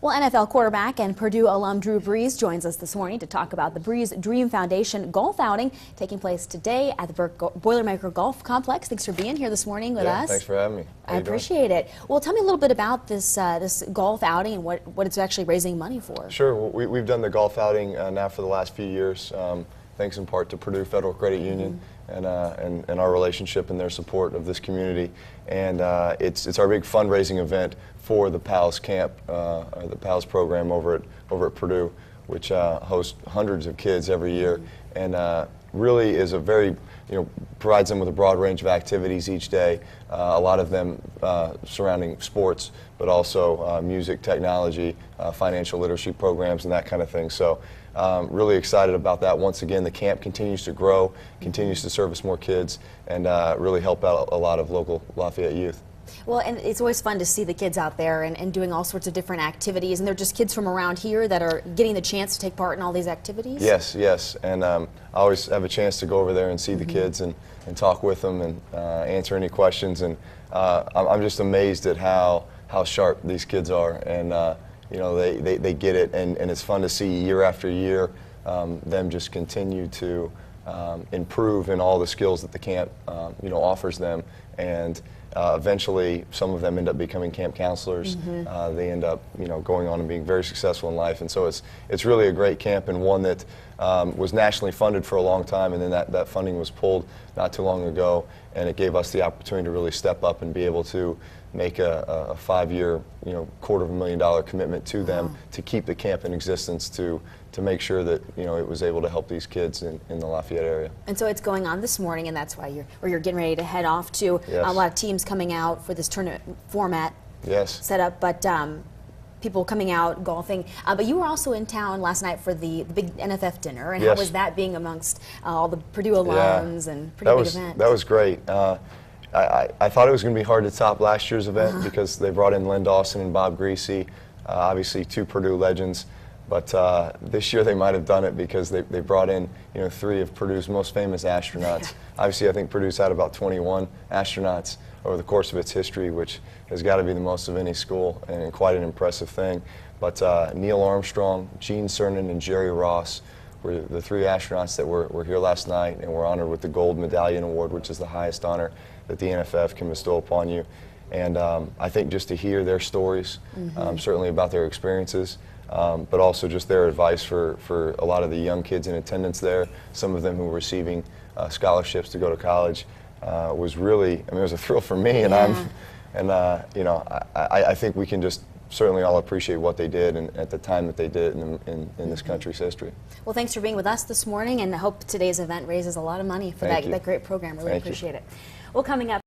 Well, NFL quarterback and Purdue alum Drew Brees joins us this morning to talk about the Brees Dream Foundation golf outing taking place today at the Boilermaker Golf Complex. Thanks for being here this morning with us. Thanks for having me. I appreciate it. Well, tell me a little bit about this this golf outing and what it's actually raising money for. Sure. Well, we've done the golf outing now for the last few years, thanks in part to Purdue Federal Credit Union and our relationship and their support of this community. And it's our big fundraising event for the PALS camp, the PALS program over at Purdue, which hosts hundreds of kids every year, and really is a very, provides them with a broad range of activities each day. A lot of them surrounding sports, but also music, technology, financial literacy programs, and that kind of thing. So really excited about that. Once again, the camp continues to grow, continues to service more kids, and really help out a lot of local Lafayette youth. Well, and it's always fun to see the kids out there and doing all sorts of different activities, and they're just kids from around here that are getting the chance to take part in all these activities? Yes, and I always have a chance to go over there and see the kids and talk with them and answer any questions, and I'm just amazed at how sharp these kids are, and they get it, and it's fun to see year after year them just continue to improve in all the skills that the camp offers them, and eventually some of them end up becoming camp counselors. They end up going on and being very successful in life, and so it's really a great camp, and one that was nationally funded for a long time, and then that funding was pulled not too long ago, and it gave us the opportunity to really step up and be able to make a 5-year, $250,000 commitment to them to keep the camp in existence, to make sure that it was able to help these kids in the Lafayette area. And so it's going on this morning, and that's why you're getting ready to head off to. A lot of teams coming out for this tournament format. Set up, but people coming out golfing. But you were also in town last night for the big NFF dinner, and how was that, being amongst all the Purdue alums and pretty big event? That was great. I thought it was going to be hard to top last year's event because they brought in Len Dawson and Bob Greasy, obviously two Purdue legends. But this year they might have done it because they brought in 3 of Purdue's most famous astronauts. Obviously, I think Purdue's had about 21 astronauts over the course of its history, which has got to be the most of any school, and quite an impressive thing. But Neil Armstrong, Gene Cernan, and Jerry Ross were the 3 astronauts that were here last night, and were honored with the Gold Medallion Award, which is the highest honor that the NFF can bestow upon you. And I think just to hear their stories, certainly about their experiences, but also just their advice for a lot of the young kids in attendance there, some of them who were receiving scholarships to go to college, was really, it was a thrill for me, and I think we can just certainly all appreciate what they did and at the time that they did in this country's history. Well, thanks for being with us this morning, and I hope today's event raises a lot of money for that great program. Really appreciate it. Well, coming up.